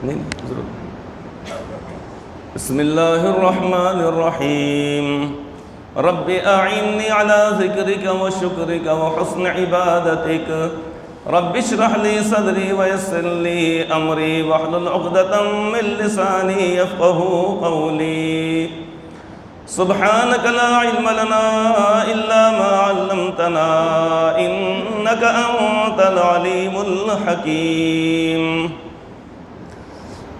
نہیں ضرور. بسم اللہ الرحمن الرحیم. رب اعنی علی ذکرک و شکرک و حسن عبادتک. رب اشرح لی صدری ویسر لی امری واحلل عقدۃ من لسانی یفقهوا قولی. سبحانك لا علم لنا إلا ما علمتنا إنك أنت العليم الحكيم.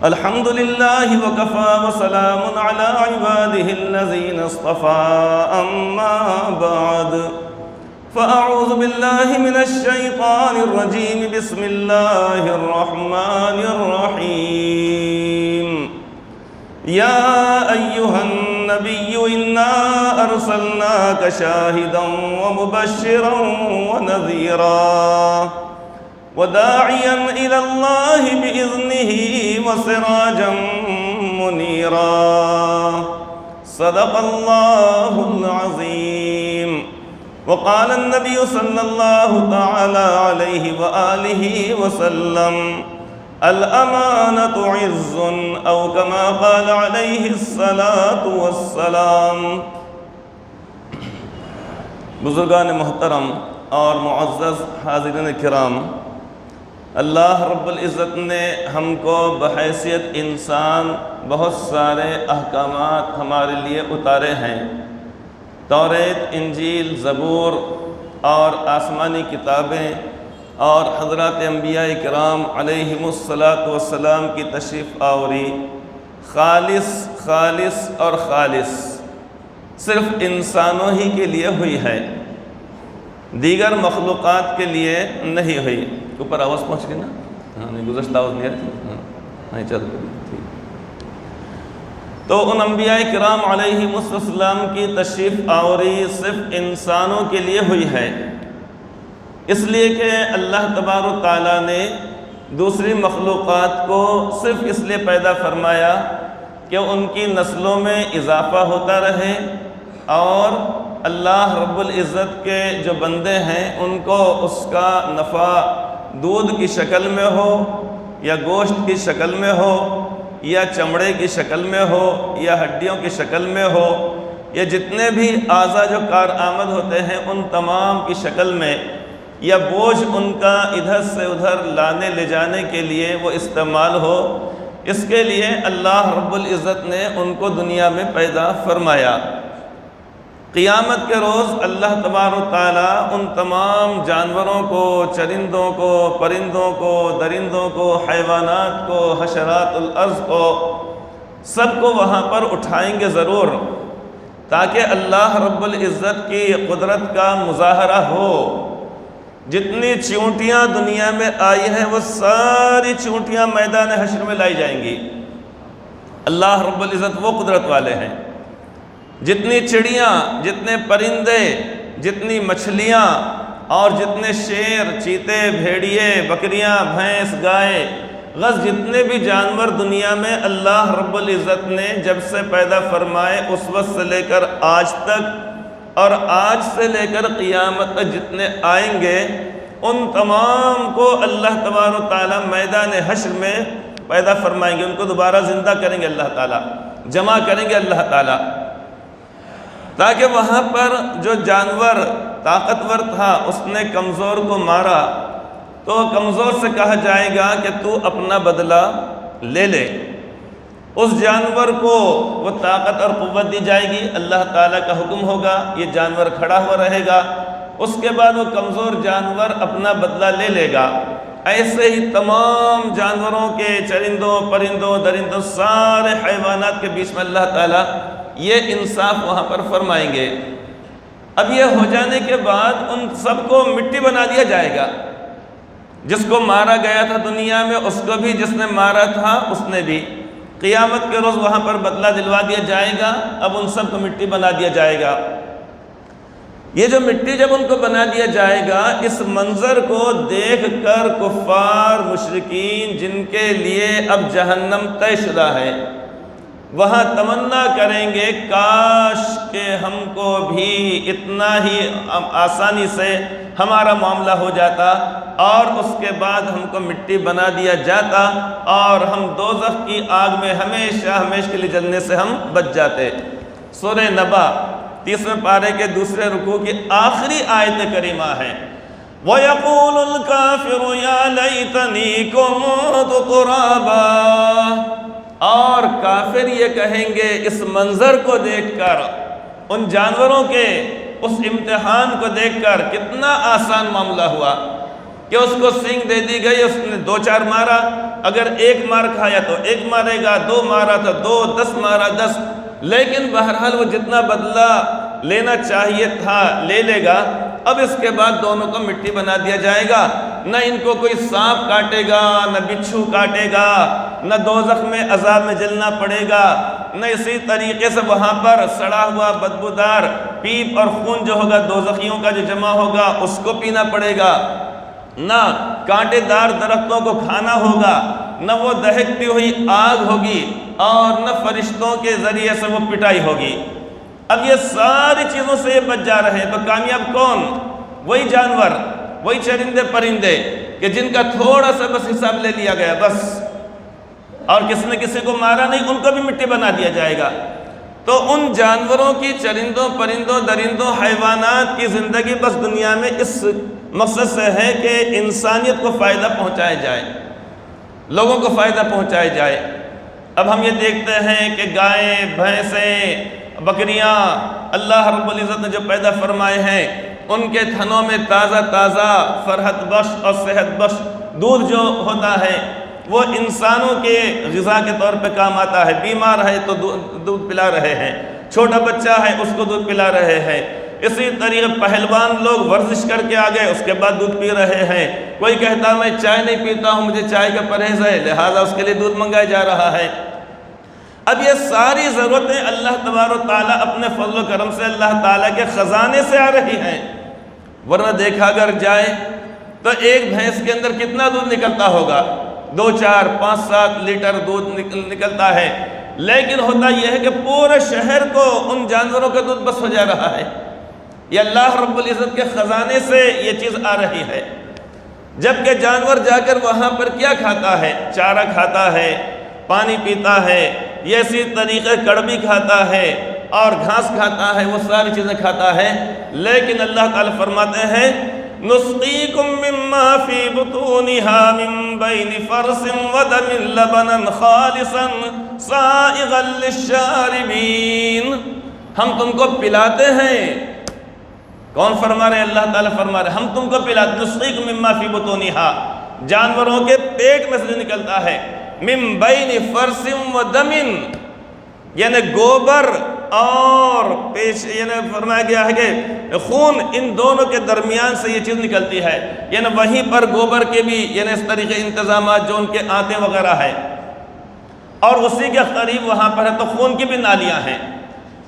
الحمد لله وكفى وسلام على عباده الذين اصطفى. أما بعد فأعوذ بالله من الشيطان الرجيم. بسم الله الرحمن الرحيم. يا أيها النبي إنا أرسلناك شاهدا ومبشرا ونذيرا وداعيا إلى الله بإذنه وسراجا منيرا. صدق الله العظيم. وقال النبي صلى الله تعالى عليه وآله وسلم الامانۃ عز او کما قال علیہ الصلاۃ والسلام. بزرگان محترم اور معزز حاضرین کرام، اللہ رب العزت نے ہم کو بحیثیت انسان بہت سارے احکامات ہمارے لیے اتارے ہیں. توریت، انجیل، زبور اور آسمانی کتابیں اور حضرات انبیاء کرام علیہم الصلاۃ والسلام کی تشریف آوری خالص اور خالص صرف انسانوں ہی کے لیے ہوئی ہے، دیگر مخلوقات کے لیے نہیں ہوئی. اوپر آواز پہنچ گئی نا؟ ہاں نہیں، گزشتہ آواز نہیں آ رہی تھی. ہاں چل ٹھیک. تو ان انبیاء کرام علیہم السلام کی تشریف آوری صرف انسانوں کے لیے ہوئی ہے، اس لیے کہ اللہ تبارک و تعالیٰ نے دوسری مخلوقات کو صرف اس لیے پیدا فرمایا کہ ان کی نسلوں میں اضافہ ہوتا رہے اور اللہ رب العزت کے جو بندے ہیں ان کو اس کا نفع دودھ کی شکل میں ہو یا گوشت کی شکل میں ہو یا چمڑے کی شکل میں ہو یا ہڈیوں کی شکل میں ہو یا جتنے بھی اعضاء جو کارآمد ہوتے ہیں ان تمام کی شکل میں، یا بوجھ ان کا ادھر سے ادھر لانے لے جانے کے لیے وہ استعمال ہو، اس کے لیے اللہ رب العزت نے ان کو دنیا میں پیدا فرمایا. قیامت کے روز اللہ تبارک و تعالیٰ ان تمام جانوروں کو، چرندوں کو، پرندوں کو، درندوں کو، حیوانات کو، حشرات الارض کو، سب کو وہاں پر اٹھائیں گے ضرور، تاکہ اللہ رب العزت کی قدرت کا مظاہرہ ہو. جتنی چیونٹیاں دنیا میں آئی ہیں وہ ساری چیونٹیاں میدان حشر میں لائی جائیں گی. اللہ رب العزت وہ قدرت والے ہیں. جتنی چڑیاں، جتنے پرندے، جتنی مچھلیاں اور جتنے شیر، چیتے، بھیڑیے، بکریاں، بھینس، گائے، غز جتنے بھی جانور دنیا میں اللہ رب العزت نے جب سے پیدا فرمائے اس وقت سے لے کر آج تک اور آج سے لے کر قیامت تک جتنے آئیں گے ان تمام کو اللہ تبارک و تعالیٰ میدان حشر میں پیدا فرمائیں گے. ان کو دوبارہ زندہ کریں گے اللہ تعالیٰ، جمع کریں گے اللہ تعالیٰ، تاکہ وہاں پر جو جانور طاقتور تھا اس نے کمزور کو مارا تو کمزور سے کہا جائے گا کہ تو اپنا بدلہ لے لے. اس جانور کو وہ طاقت اور قوت دی جائے گی، اللہ تعالیٰ کا حکم ہوگا، یہ جانور کھڑا ہوا رہے گا، اس کے بعد وہ کمزور جانور اپنا بدلہ لے لے گا. ایسے ہی تمام جانوروں کے، چرندوں، پرندوں، درندوں، سارے حیوانات کے بیچ میں اللہ تعالیٰ یہ انصاف وہاں پر فرمائیں گے. اب یہ ہو جانے کے بعد ان سب کو مٹی بنا دیا جائے گا. جس کو مارا گیا تھا دنیا میں اس کو بھی، جس نے مارا تھا اس نے بھی. قیامت کے روز وہاں پر بدلہ دلوا دیا جائے گا. اب ان سب کو مٹی بنا دیا جائے گا. یہ جو مٹی جب ان کو بنا دیا جائے گا، اس منظر کو دیکھ کر کفار، مشرکین جن کے لیے اب جہنم طے شدہ ہے، وہاں تمنا کریں گے کاش کہ ہم کو بھی اتنا ہی آسانی سے ہمارا معاملہ ہو جاتا، اور اس کے بعد ہم کو مٹی بنا دیا جاتا اور ہم دوزخ کی آگ میں ہمیشہ ہمیشہ کے لیے جلنے سے ہم بچ جاتے۔ سورہ نبا 30ویں پارے کے دوسرے رکوع کی آخری آیت کریمہ ہے، وَيَقُولُ الْكَافِرُ يَا لَيْتَنِي كُنتُ تُرَابًا، اور کافر یہ کہیں گے اس منظر کو دیکھ کر، ان جانوروں کے اس امتحان کو دیکھ کر، کتنا آسان معاملہ ہوا کہ اس کو سینگ دے دی گئی، اس نے 2-4 مارا، اگر 1 مار کھایا تو 1 مارے گا، 2 مارا تو 2، 10 مارا 10، لیکن بہرحال وہ جتنا بدلہ لینا چاہیے تھا لے لے گا۔ اب اس کے بعد دونوں کو مٹی بنا دیا جائے گا، نہ ان کو کوئی سانپ کاٹے گا، نہ بچھو کاٹے گا، نہ دوزخ میں عذاب میں جلنا پڑے گا، نہ اسی طریقے سے وہاں پر سڑا ہوا بدبودار پیپ اور خون جو ہوگا دوزخیوں کا جو جمع ہوگا اس کو پینا پڑے گا، نہ کانٹے دار درختوں کو کھانا ہوگا، نہ وہ دہکتی ہوئی آگ ہوگی، اور نہ فرشتوں کے ذریعے سے وہ پٹائی ہوگی۔ اب یہ ساری چیزوں سے یہ بچ جا رہے ہیں، تو کامیاب کون؟ وہی جانور، وہی چرندے پرندے کہ جن کا تھوڑا سا بس حساب لے لیا گیا بس، اور کس نے کسی کو مارا نہیں، ان کو بھی مٹی بنا دیا جائے گا۔ تو ان جانوروں کی، چرندوں پرندوں درندوں حیوانات کی زندگی بس دنیا میں اس مقصد سے ہے کہ انسانیت کو فائدہ پہنچایا جائے، لوگوں کو فائدہ پہنچایا جائے۔ اب ہم یہ دیکھتے ہیں کہ گائیں، بھینسیں، بکریاں اللہ رب العزت نے جو پیدا فرمائے ہیں، ان کے تھنوں میں تازہ تازہ فرحت بخش اور صحت بخش دودھ جو ہوتا ہے وہ انسانوں کے غذا کے طور پہ کام آتا ہے۔ بیمار ہے تو دودھ پلا رہے ہیں، چھوٹا بچہ ہے اس کو دودھ پلا رہے ہیں۔ اسی طریقے پہلوان لوگ ورزش کر کے آ گئے، اس کے بعد دودھ پی رہے ہیں۔ کوئی کہتا میں چائے نہیں پیتا ہوں، مجھے چائے کا پرہیز ہے، لہٰذا اس کے لیے دودھ منگایا جا رہا ہے۔ اب یہ ساری ضرورتیں اللہ تبارک و تعالیٰ اپنے فضل و کرم سے اللہ تعالیٰ کے خزانے سے آ رہی ہیں، ورنہ دیکھا اگر جائے تو ایک بھینس کے اندر کتنا دودھ نکلتا ہوگا؟ 2، 4، 5، 7 لیٹر دودھ نکلتا ہے، لیکن ہوتا یہ ہے کہ پورے شہر کو ان جانوروں کا دودھ بس ہو جا رہا ہے۔ یہ اللہ رب العزت کے خزانے سے یہ چیز آ رہی ہے، جبکہ جانور جا کر وہاں پر کیا کھاتا ہے؟ چارہ کھاتا ہے، پانی پیتا ہے، یہ اسی طریقے کڑبی کھاتا ہے اور گھاس کھاتا ہے، وہ ساری چیزیں کھاتا ہے، لیکن اللہ تعالیٰ فرماتے ہیں نسقیکم مما فی بطونہا من بین فرث ودم لبنا خالصا سائغا للشاربین، ہم تم کو پلاتے ہیں۔ کون فرما رہے ہیں؟ اللہ تعالیٰ فرما رہے ہیں ہم تم کو پلاتے ہیں۔ نسقیکم مما فی بطونہا، جانوروں کے پیٹ میں سے نکلتا ہے، من بین فرث ودم، یعنی گوبر اور پیش، یعنی فرمایا گیا ہے کہ خون، ان دونوں کے درمیان سے یہ چیز نکلتی ہے، یعنی وہیں پر گوبر کے بھی یعنی اس طریقے انتظامات جو ان کے آتے وغیرہ ہے، اور اسی کے قریب وہاں پر ہے تو خون کی بھی نالیاں ہیں۔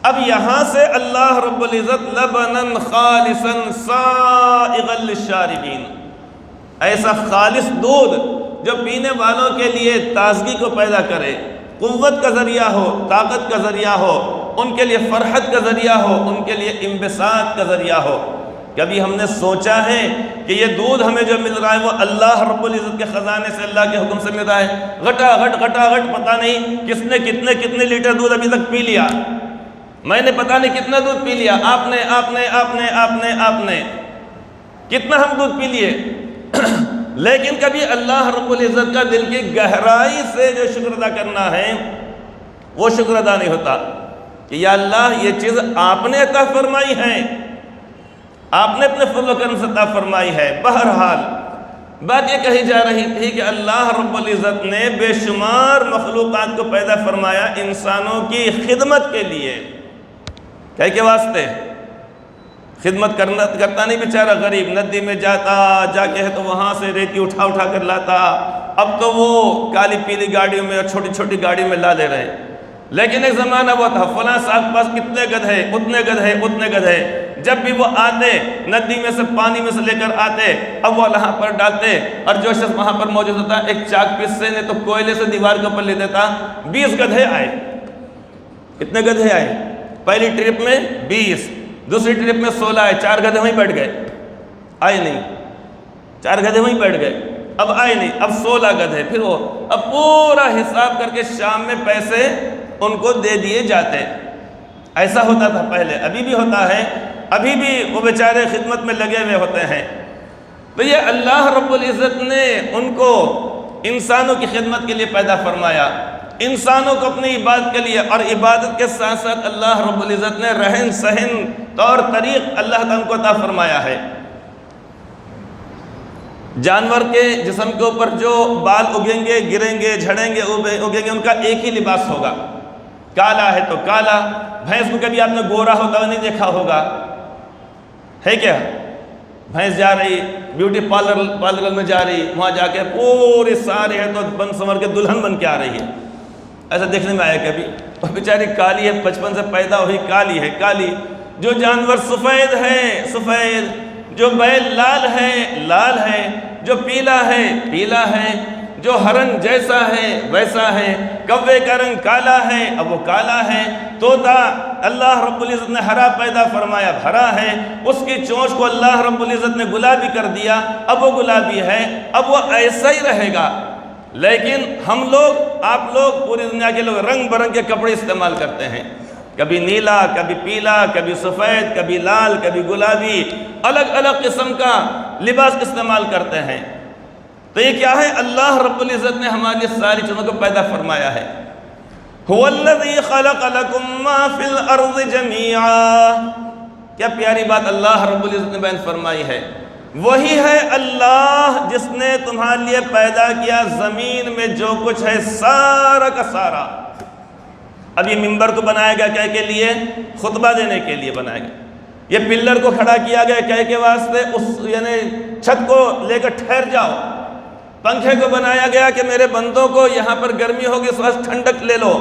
اب یہاں سے اللہ رب العزت لبنا خالصا سائغا للشاربین، ایسا خالص دودھ جو پینے والوں کے لیے تازگی کو پیدا کرے، قوت کا ذریعہ ہو، طاقت کا ذریعہ ہو، ان کے لیے فرحت کا ذریعہ ہو، ان کے لیے انبساط کا ذریعہ ہو۔ کبھی ہم نے سوچا ہے کہ یہ دودھ ہمیں جو مل رہا ہے وہ اللہ رب العزت کے خزانے سے، اللہ کے حکم سے مل رہا ہے؟ غٹا غٹ پتہ نہیں کس نے کتنے لیٹر دودھ ابھی تک پی لیا، میں نے پتہ نہیں کتنا دودھ پی لیا، آپ نے کتنا ہم دودھ پی لیے، لیکن کبھی اللہ رب العزت کا دل کی گہرائی سے جو شکر ادا کرنا ہے وہ شکر ادا نہیں ہوتا کہ یا اللہ یہ چیز آپ نے عطا فرمائی ہے، آپ نے اپنے فضل و کرم سے عطا فرمائی ہے۔ بہرحال بات یہ کہی جا رہی تھی کہ اللہ رب العزت نے بے شمار مخلوقات کو پیدا فرمایا انسانوں کی خدمت کے لیے، کے واسطے خدمت کرتا نہیں بیچارہ غریب، ندی میں جا کے ہے تو وہاں سے ریتی اٹھا کر لاتا، اب تو وہ کالی پیلی گاڑیوں میں اور چھوٹی چھوٹی گاڑیوں میں لا لے رہے، لیکن ایک زمانہ وہ تھا فلاں صاحب کے پاس کتنے اتنے گدھے، جب بھی وہ آتے ندی میں سے پانی میں سے لے کر آتے، اب وہ وہاں پر ڈالتے، اور جو شخص وہاں پر موجود ہوتا ایک چاک پسے نے تو کوئلے سے دیوار کے اوپر لے دیتا، 20 گدھے آئے۔ کتنے گدھے آئے؟ پہلی ٹرپ میں 20، دوسری ٹرپ میں 16 آئے، 4 گدھے وہیں بیٹھ گئے، آئے نہیں۔ 4 گدھے وہیں بیٹھ گئے، اب آئے نہیں، اب 16 گدھے، پھر وہ اب پورا حساب کر کے شام میں پیسے ان کو دے دیے جاتے۔ ایسا ہوتا تھا پہلے، ابھی بھی ہوتا ہے، ابھی بھی وہ بیچارے خدمت میں لگے ہوئے ہوتے ہیں۔ تو یہ اللہ رب العزت نے ان کو انسانوں کی خدمت کے لیے پیدا فرمایا، انسانوں کو اپنی عبادت کے لیے، اور عبادت کے ساتھ ساتھ اللہ رب العزت نے رہن سہن طور طریق اللہ تعالیٰ کو عطا فرمایا ہے۔ جانور کے جسم کے اوپر جو بال اگیں گے، گریں گے، جھڑیں گے، اگیں گے، ان کا ایک ہی لباس ہوگا، کالا ہے تو کالا۔ بھینس کو کبھی آپ نے گورا ہوتا ہوا نہیں دیکھا ہوگا، ہے کیا؟ بھینس جا رہی بیوٹی پارلر میں جا رہی، وہاں جا کے پورے سارے ہے تو بن سمر کے دلہن بن کے آ رہی ہے، ایسا دیکھنے میں آیا کبھی؟ وہ بیچاری کالی ہے، بچپن سے پیدا ہوئی کالی ہے، کالی۔ جو جانور سفید ہے سفید، جو بیل لال ہے لال ہے، جو پیلا ہے پیلا ہے، جو ہرن جیسا ہے ویسا ہے، کوے کا رنگ کالا ہے اب وہ کالا ہے، طوطا اللہ رب العزت نے ہرا پیدا فرمایا ہرا ہے، اس کی چونچ کو اللہ رب العزت نے گلابی کر دیا اب وہ گلابی ہے، اب وہ ایسا ہی رہے گا۔ لیکن ہم لوگ، آپ لوگ، پوری دنیا کے لوگ رنگ برنگ کے کپڑے استعمال کرتے ہیں، کبھی نیلا، کبھی پیلا، کبھی سفید، کبھی لال، کبھی گلابی، الگ الگ قسم کا لباس استعمال کرتے ہیں۔ تو یہ کیا ہے؟ اللہ رب العزت نے ہماری ساری چیزوں کو پیدا فرمایا ہے۔ هو الذی خلق لکم ما فی الارض جمیعا، کیا پیاری بات اللہ رب العزت نے بیان فرمائی ہے۔ وہی ہے اللہ جس نے تمہارے لیے پیدا کیا زمین میں جو کچھ ہے سارا کا سارا۔ اب یہ ممبر کو بنایا گیا کیا کے لیے؟ خطبہ دینے کے لیے بنایا گیا۔ یہ پلر کو کھڑا کیا گیا کیا کے واسطے؟ یعنی چھت کو لے کر ٹھہر جاؤ۔ پنکھے کو بنایا گیا کہ میرے بندوں کو یہاں پر گرمی ہوگی اس وقت ٹھنڈک لے لو۔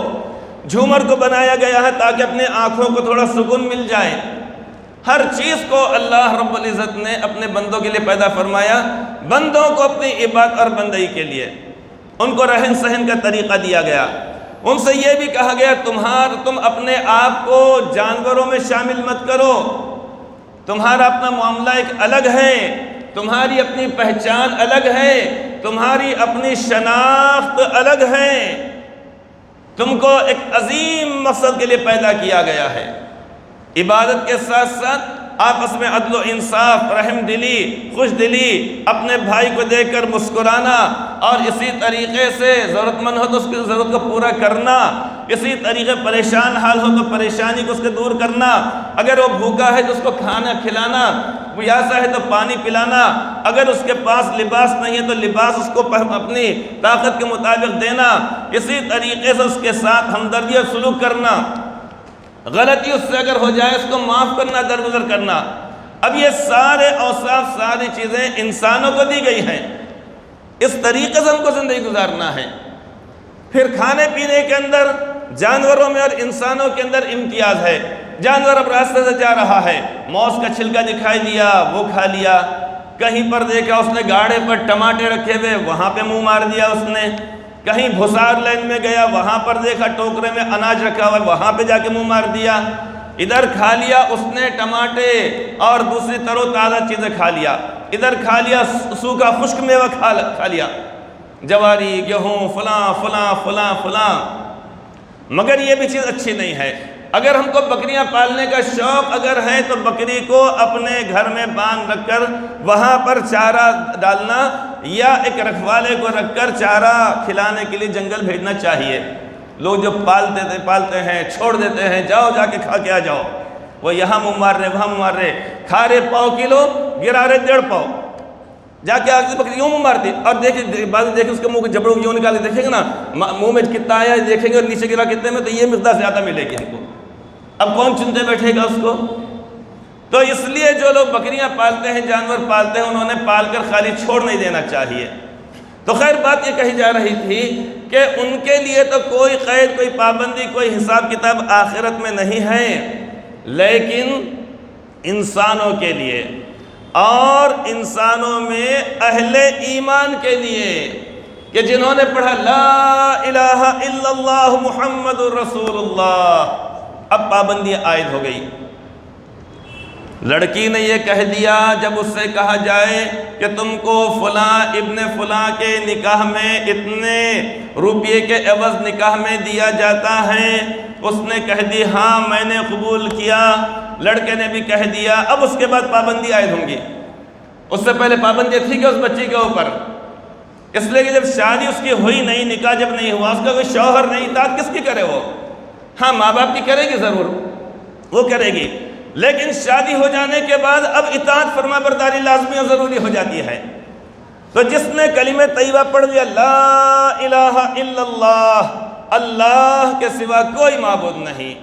جھومر کو بنایا گیا ہے تاکہ اپنے آنکھوں کو تھوڑا سکون مل جائے۔ ہر چیز کو اللہ رب العزت نے اپنے بندوں کے لیے پیدا فرمایا، بندوں کو اپنی عبادت اور بندگی کے لیے، ان کو رہن سہن کا طریقہ دیا گیا۔ ان سے یہ بھی کہا گیا تم اپنے آپ کو جانوروں میں شامل مت کرو، تمہارا اپنا معاملہ ایک الگ ہے، تمہاری اپنی پہچان الگ ہے، تمہاری اپنی شناخت الگ ہے، تم کو ایک عظیم مقصد کے لیے پیدا کیا گیا ہے۔ عبادت کے ساتھ ساتھ آپس میں عدل و انصاف، رحم دلی، خوش دلی، اپنے بھائی کو دیکھ کر مسکرانا، اور اسی طریقے سے ضرورت مند ہو تو اس کی ضرورت کو پورا کرنا، اسی طریقے پریشان حال ہو تو پریشانی کو اس کے دور کرنا، اگر وہ بھوکا ہے تو اس کو کھانا کھلانا، پیاسا ہے تو پانی پلانا، اگر اس کے پاس لباس نہیں ہے تو لباس اس کو اپنی طاقت کے مطابق دینا، اسی طریقے سے اس کے ساتھ ہمدردی اور سلوک کرنا، غلطی اس سے اگر ہو جائے اس کو معاف کرنا، درگزر کرنا۔ اب یہ سارے اوصاف، ساری چیزیں انسانوں کو دی گئی ہیں، اس طریقے سے ہم کو زندگی گزارنا ہے۔ پھر کھانے پینے کے اندر جانوروں میں اور انسانوں کے اندر امتیاز ہے۔ جانور اب راستے سے جا رہا ہے، موز کا چھلکا دکھائی دیا وہ کھا لیا، کہیں پر دیکھا اس نے گاڑے پر ٹماٹے رکھے ہوئے وہاں پہ منہ مار دیا اس نے، کہیں بھسار لائن میں گیا وہاں پر دیکھا ٹوکرے میں اناج رکھا ہوا وہاں پہ جا کے منہ مار دیا، ادھر کھا لیا اس نے ٹماٹے اور دوسری تر و تازہ چیزیں کھا لیا، ادھر کھا لیا سوکھا خشک میوہ کھا لیا، جواری، گیہوں، فلاں فلاں فلاں فلاں۔ مگر یہ بھی چیز اچھی نہیں ہے۔ اگر ہم کو بکریاں پالنے کا شوق اگر ہے تو بکری کو اپنے گھر میں باندھ رکھ کر وہاں پر چارہ ڈالنا، یا ایک رکھوالے کو رکھ کر چارہ کھلانے کے لیے جنگل بھیجنا چاہیے۔ لوگ جو پالتے ہیں چھوڑ دیتے ہیں، جاؤ جا کے کھا کے آ جاؤ، وہ یہاں منہ مار رہے وہاں منہ مار رہے، کھا رہے پاؤ کلو گرا رہے 1.5 پاؤ، جا کے آگے بکری یوں منہ مارتی، اور دیکھیں بعض دیکھیں اس کے منہ کے جبڑوں یوں نکالے، دیکھیں گے نا منہ میں کتنا آیا دیکھیں گے، اور نیچے گرا کتنے میں، تو یہ مقدار زیادہ ملے گی ہم کو۔ اب کون چنتے بیٹھے گا اس کو؟ تو اس لیے جو لوگ بکریاں پالتے ہیں، جانور پالتے ہیں، انہوں نے پال کر خالی چھوڑ نہیں دینا چاہیے۔ تو خیر بات یہ کہی جا رہی تھی کہ ان کے لیے تو کوئی قید، کوئی پابندی، کوئی حساب کتاب آخرت میں نہیں ہے، لیکن انسانوں کے لیے، اور انسانوں میں اہل ایمان کے لیے کہ جنہوں نے پڑھا لا الہ الا اللہ محمد الرسول اللہ، اب پابندی عائد ہو گئی۔ لڑکی نے یہ کہہ دیا جب اس سے کہا جائے کہ تم کو فلاں ابن فلاں کے نکاح میں اتنے روپے کے عوض نکاح میں دیا جاتا ہے، اس نے کہہ دی ہاں میں نے قبول کیا، لڑکے نے بھی کہہ دیا، اب اس کے بعد پابندی عائد ہوں گی۔ اس سے پہلے پابندی تھی کہ اس بچی کے اوپر، اس لیے کہ جب شادی اس کی ہوئی نہیں، نکاح جب نہیں ہوا، اس کا کوئی شوہر نہیں تھا، کس کی کرے وہ؟ ہاں ماں باپ کی کرے گی ضرور، وہ کرے گی، لیکن شادی ہو جانے کے بعد اب اطاعت فرما برداری لازمی اور ضروری ہو جاتی ہے۔ تو جس نے کلمہ طیبہ پڑھ لیا لا الہ الا اللہ، اللہ کے سوا کوئی معبود نہیں،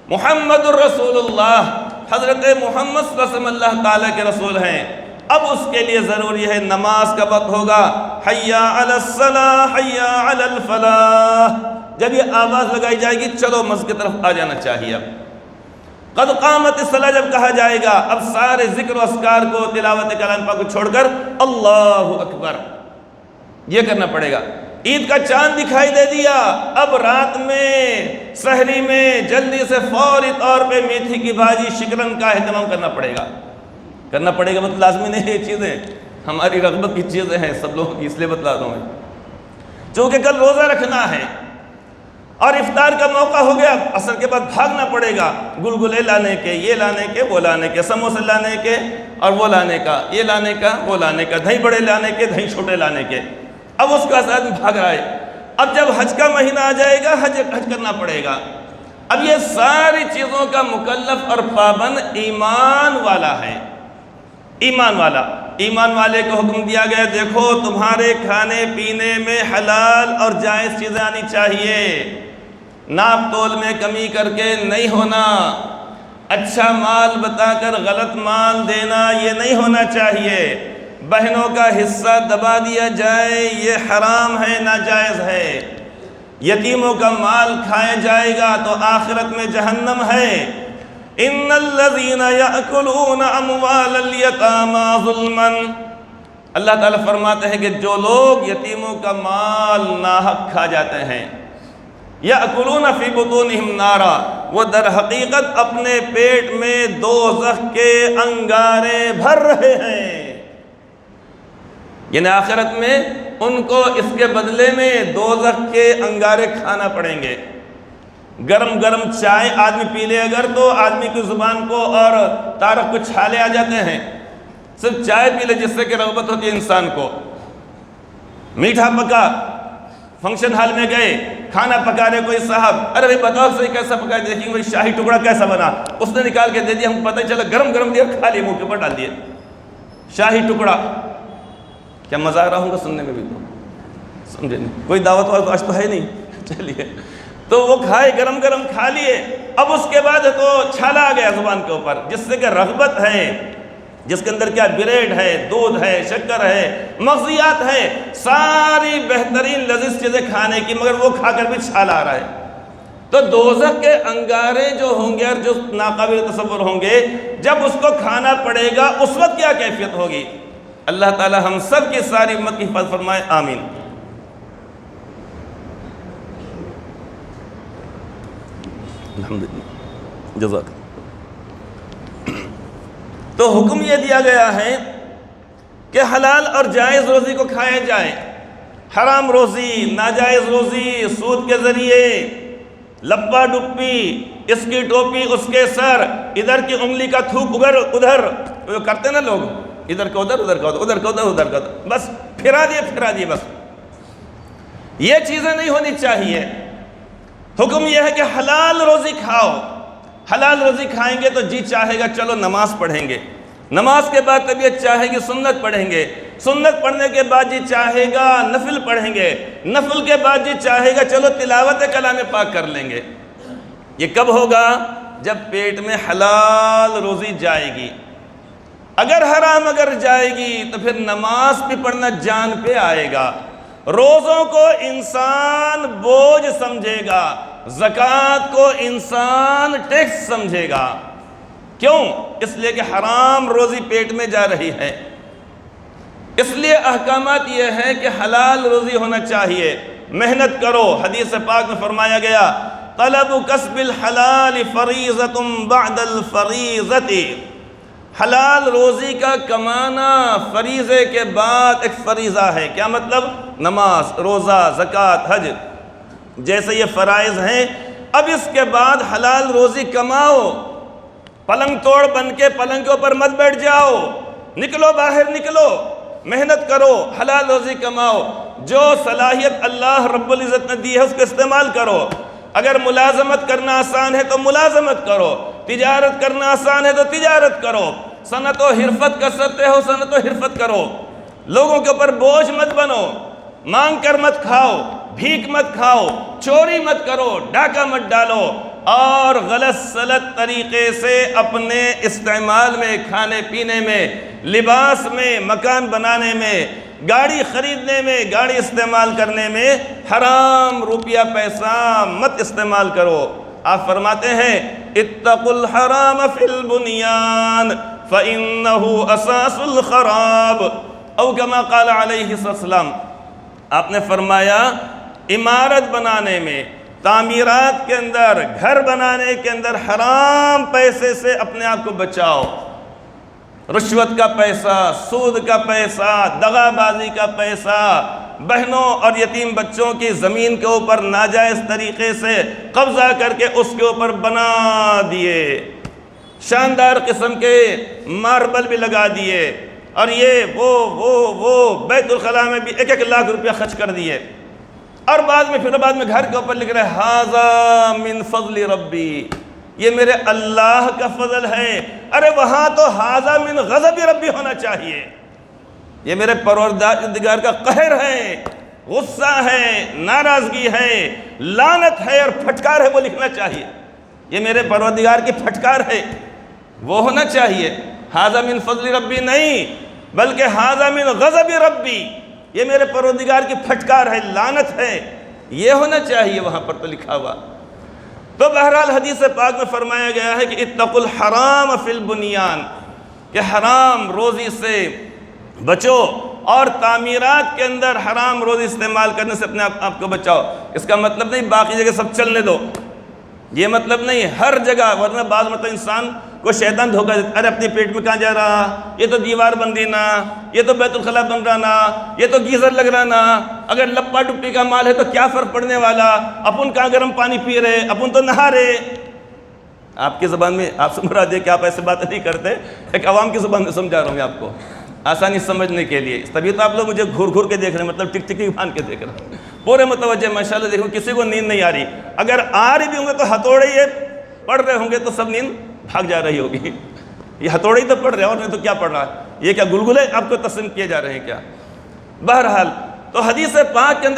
محمد الرسول اللہ، حضرت محمد صلی اللہ علیہ وسلم اللہ تعالیٰ کے رسول ہیں، اب اس کے لیے ضروری ہے نماز کا وقت ہوگا، حی علی الصلاۃ حی علی الفلاح، جب یہ آواز لگائی جائے گی چلو مسجد کی طرف آ جانا چاہیے۔ اب قد قامت الصلاۃ جب کہا جائے گا، اب سارے ذکر و اذکار کو، تلاوت کلام پاک کو چھوڑ کر اللہ اکبر یہ کرنا پڑے گا۔ عید کا چاند دکھائی دے دیا، اب رات میں سحری میں جلدی سے فوری طور پہ میتھی کی بھاجی شکرن کا اہتمام کرنا پڑے گا مطلب لازمی نہیں ہے، یہ چیزیں ہماری رغبت کی چیزیں ہیں سب لوگوں کی، اس لیے بتلا رہا ہوں چونکہ کل روزہ رکھنا ہے اور افطار کا موقع ہو گیا، عصر کے بعد بھاگنا پڑے گا، گلگلے لانے کے، یہ لانے کے، وہ لانے کے، سموسے لانے کے اور وہ لانے کا، یہ لانے کا، وہ لانے کا، دہی بڑے لانے کے، دہی چھوٹے لانے کے، اب اس کا ساتھ بھاگ رہا ہے۔ اب جب حج کا مہینہ آ جائے گا، حج کرنا پڑے گا۔ اب یہ ساری چیزوں کا مکلف اور پابند ایمان والا ہے، ایمان والے کو حکم دیا گیا دیکھو تمہارے کھانے پینے میں حلال اور جائز چیزیں آنی چاہیے، ناپ تول میں کمی کر کے نہیں ہونا، اچھا مال بتا کر غلط مال دینا یہ نہیں ہونا چاہیے، بہنوں کا حصہ دبا دیا جائے یہ حرام ہے، ناجائز ہے، یتیموں کا مال کھایا جائے گا تو آخرت میں جہنم ہے۔ ان الذین یأکلون اموال الیتامی ظلما، اللہ تعالیٰ فرماتے ہیں کہ جو لوگ یتیموں کا مال ناحق کھا جاتے ہیں، یأکلون فی بطونہم نارا، وہ در حقیقت اپنے پیٹ میں دوزخ کے انگارے بھر رہے ہیں، یعنی آخرت میں ان کو اس کے بدلے میں دوزخ کے انگارے کھانا پڑیں گے۔ گرم گرم چائے آدمی پی لے اگر تو آدمی کی زبان کو اور تارک کو چھالے آ جاتے ہیں، صرف چائے پی لے جس سے کہ رغبت ہوتی ہے انسان کو۔ میٹھا پکا، فنکشن ہال میں گئے، کھانا پکا رہے کوئی صاحب، ارے بھائی بتاؤ صحیح کیسا پکا، دیکھیں بھائی شاہی ٹکڑا کیسا بنا، اس نے نکال کے دے دیا، ہم پتہ چلا گرم گرم دیا، کھا لیے، منہ کے اوپر ڈال دیے شاہی ٹکڑا۔ کیا مزہ آ رہا ہوں گا سننے میں بھی؟ تو سمجھے نہیں، کوئی دعوت والا آج تو ہے نہیں، چلیے تو وہ کھائے، گرم گرم کھا لیے، اب اس کے بعد تو چھالا آ گیا زبان کے اوپر، جس سے کہ رغبت ہے، جس کے اندر کیا بریڈ ہے، دودھ ہے، شکر ہے، مغزیات ہے، ساری بہترین لذیذ چیزیں کھانے کی، مگر وہ کھا کر بھی چھالا آ رہا ہے۔ تو دوزخ کے انگارے جو ہوں گے اور جو ناقابل تصور ہوں گے، جب اس کو کھانا پڑے گا اس وقت کیا کیفیت ہوگی؟ اللہ تعالی ہم سب کی ساری امت کی حفاظت فرمائے، آمین۔ الحمدللہ، جزاک۔ تو حکم یہ دیا گیا ہے کہ حلال اور جائز روزی کو کھایا جائے، حرام روزی، ناجائز روزی، سود کے ذریعے، لپا ڈپی، اس کی ٹوپی اس کے سر، ادھر کی انگلی کا تھوک ادھر کرتے نا لوگ، ادھر کا ادھر، ادھر کا ادھر، ادھر کا ادھر، ادھر کا ادھر، بس پھرا دیے بس، یہ چیزیں نہیں ہونی چاہیے۔ حکم یہ ہے کہ حلال روزی کھاؤ، حلال روزی کھائیں گے تو جی چاہے گا چلو نماز پڑھیں گے، نماز کے بعد طبیعت چاہے گی سنت پڑھیں گے، سنت پڑھنے کے بعد جی چاہے گا نفل پڑھیں گے، نفل کے بعد جی چاہے گا چلو تلاوت کلام پاک کر لیں گے۔ یہ کب ہوگا؟ جب پیٹ میں حلال روزی جائے گی۔ اگر حرام جائے گی تو پھر نماز بھی پڑھنا جان پہ آئے گا، روزوں کو انسان بوجھ سمجھے گا، زکوٰۃ کو انسان ٹیکس سمجھے گا۔ کیوں؟ اس لیے کہ حرام روزی پیٹ میں جا رہی ہے۔ اس لیے احکامات یہ ہے کہ حلال روزی ہونا چاہیے، محنت کرو۔ حدیث پاک میں فرمایا گیا طلب کسب الحلال فریضۃ بعد الفریضۃ، حلال روزی کا کمانا فریضے کے بعد ایک فریضہ ہے۔ کیا مطلب؟ نماز، روزہ، زکوٰۃ، حج جیسے یہ فرائض ہیں، اب اس کے بعد حلال روزی کماؤ۔ پلنگ توڑ بن کے پلنگ کے اوپر مت بیٹھ جاؤ، نکلو باہر، نکلو، محنت کرو، حلال روزی کماؤ۔ جو صلاحیت اللہ رب العزت نے دی ہے اس کو استعمال کرو۔ اگر ملازمت کرنا آسان ہے تو ملازمت کرو، تجارت کرنا آسان ہے تو تجارت کرو، صنعت و حرفت کر سکتے ہو صنعت و حرفت کرو۔ لوگوں کے اوپر بوجھ مت بنو، مانگ کر مت کھاؤ، بھیک مت کھاؤ، چوری مت کرو، ڈاکہ مت ڈالو، اور غلط سلط طریقے سے اپنے استعمال میں، کھانے پینے میں، لباس میں، مکان بنانے میں، گاڑی خریدنے میں، گاڑی استعمال کرنے میں حرام روپیہ پیسہ مت استعمال کرو۔ آپ فرماتے ہیں اتقوا الحرام فی البنیان فإنہ اساس الخراب، او کما قال علیہ السلام۔ آپ نے فرمایا عمارت بنانے میں، تعمیرات کے اندر، گھر بنانے کے اندر حرام پیسے سے اپنے آپ کو بچاؤ۔ رشوت کا پیسہ، سود کا پیسہ، دغا بازی کا پیسہ، بہنوں اور یتیم بچوں کی زمین کے اوپر ناجائز طریقے سے قبضہ کر کے اس کے اوپر بنا دیے، شاندار قسم کے ماربل بھی لگا دیے، اور یہ وہ بیت الخلاء میں بھی 1-1 لاکھ روپیہ خرچ کر دیے، اور بعد میں گھر کے اوپر لکھ رہے ھذا من فضل ربی، یہ میرے اللہ کا فضل ہے۔ ارے وہاں تو ھذا من غضب ربی ہونا چاہیے، یہ میرے پروردگار کا قہر ہے، غصہ ہے، ناراضگی ہے، لعنت ہے اور پھٹکار ہے، وہ لکھنا چاہیے۔ یہ میرے پروردگار کی پھٹکار ہے، وہ ہونا چاہیے۔ ھذا من فضل ربی نہیں، بلکہ ھذا من غضب ربی، یہ میرے پروردگار کی پھٹکار ہے، لعنت ہے، یہ ہونا چاہیے وہاں پر تو لکھا ہوا۔ تو بہرحال حدیث پاک میں فرمایا گیا ہے کہ اتقوا الحرام فی البنیان، کہ حرام روزی سے بچو، اور تعمیرات کے اندر حرام روزی استعمال کرنے سے اپنے آپ کو بچاؤ۔ اس کا مطلب نہیں باقی جگہ سب چلنے دو، یہ مطلب نہیں، ہر جگہ، ورنہ بعض مطلب انسان کو شیطان دھوکہ دیتا، ارے اپنی پیٹ میں کہاں جا رہا، یہ تو دیوار بن دی نا، یہ تو بیت الخلاء بن رہا نا، یہ تو گیزر لگ رہا نا، اگر لپا ڈپٹی کا مال ہے تو کیا فرق پڑنے والا، اپن کہاں گرم پانی پی رہے، اپن تو نہا رہے۔ آپ کی زبان میں آپ سے مراد ہے کہ آپ ایسے باتیں نہیں کرتے، ایک عوام کی زبان میں سمجھا رہا ہوں میں آپ کو آسانی سمجھنے کے لیے، تبھی تو آپ لوگ مجھے گھور گھور کے دیکھ رہے ہیں، مطلب ٹک ٹکی بھان کے دیکھ رہے ہیں، پورے متوجہ ماشاءاللہ دیکھو، کسی کو نیند نہیں آ رہی، اگر آ رہی بھی ہوں گے تو ہتھوڑے یہ پڑھ رہے ہوں گے تو سب نیند بھاگ جا رہی ہوگی، یہ ہتھوڑے ہی تو پڑھ رہے ہیں، اور نہیں تو کیا پڑھ رہا ہے، یہ کیا گلگلے آپ کو تسلیم کیے جا رہے ہیں کیا؟ بہرحال تو حدیث پاک کے اندر